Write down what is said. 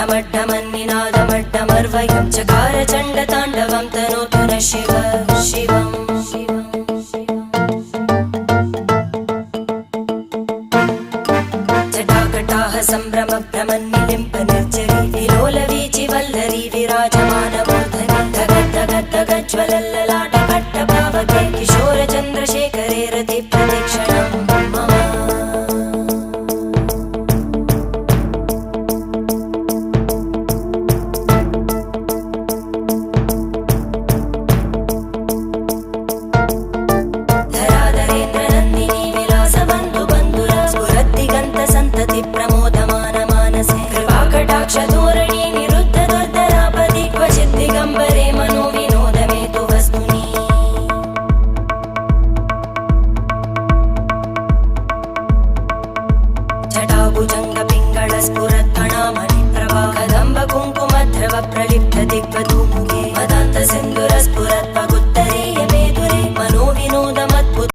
ढमड्ढमन्निनादमड्ढमर्वयं चकार चण्डताण्डवं तनोतु न शिव शिवम् जटाकटाः सम्भ्रमभ्रमन्निलिम्प निर्जरी विलोलवीचि वल्लरी विराजमानमूर्धनि धगद्धगद्धगज्ज्वलल्ललाटकट्टपावके किशोरचन्द्रशेखरे रतिप्रतिक्षणं मम प्रमोदमानमानसे कृपाकटाक्षधोरणी निरुद्धदुर्धरापदि क्वचित् दिगम्बरे मनोविनोदमेतु वस्तुनि जटाभुजङ्गपिङ्गळस्फुरत्कणामणिप्रभा कदम्बकुङ्कुमद्रव प्रलिप्त दिग्वधूमुखे मदान्तसिन्धु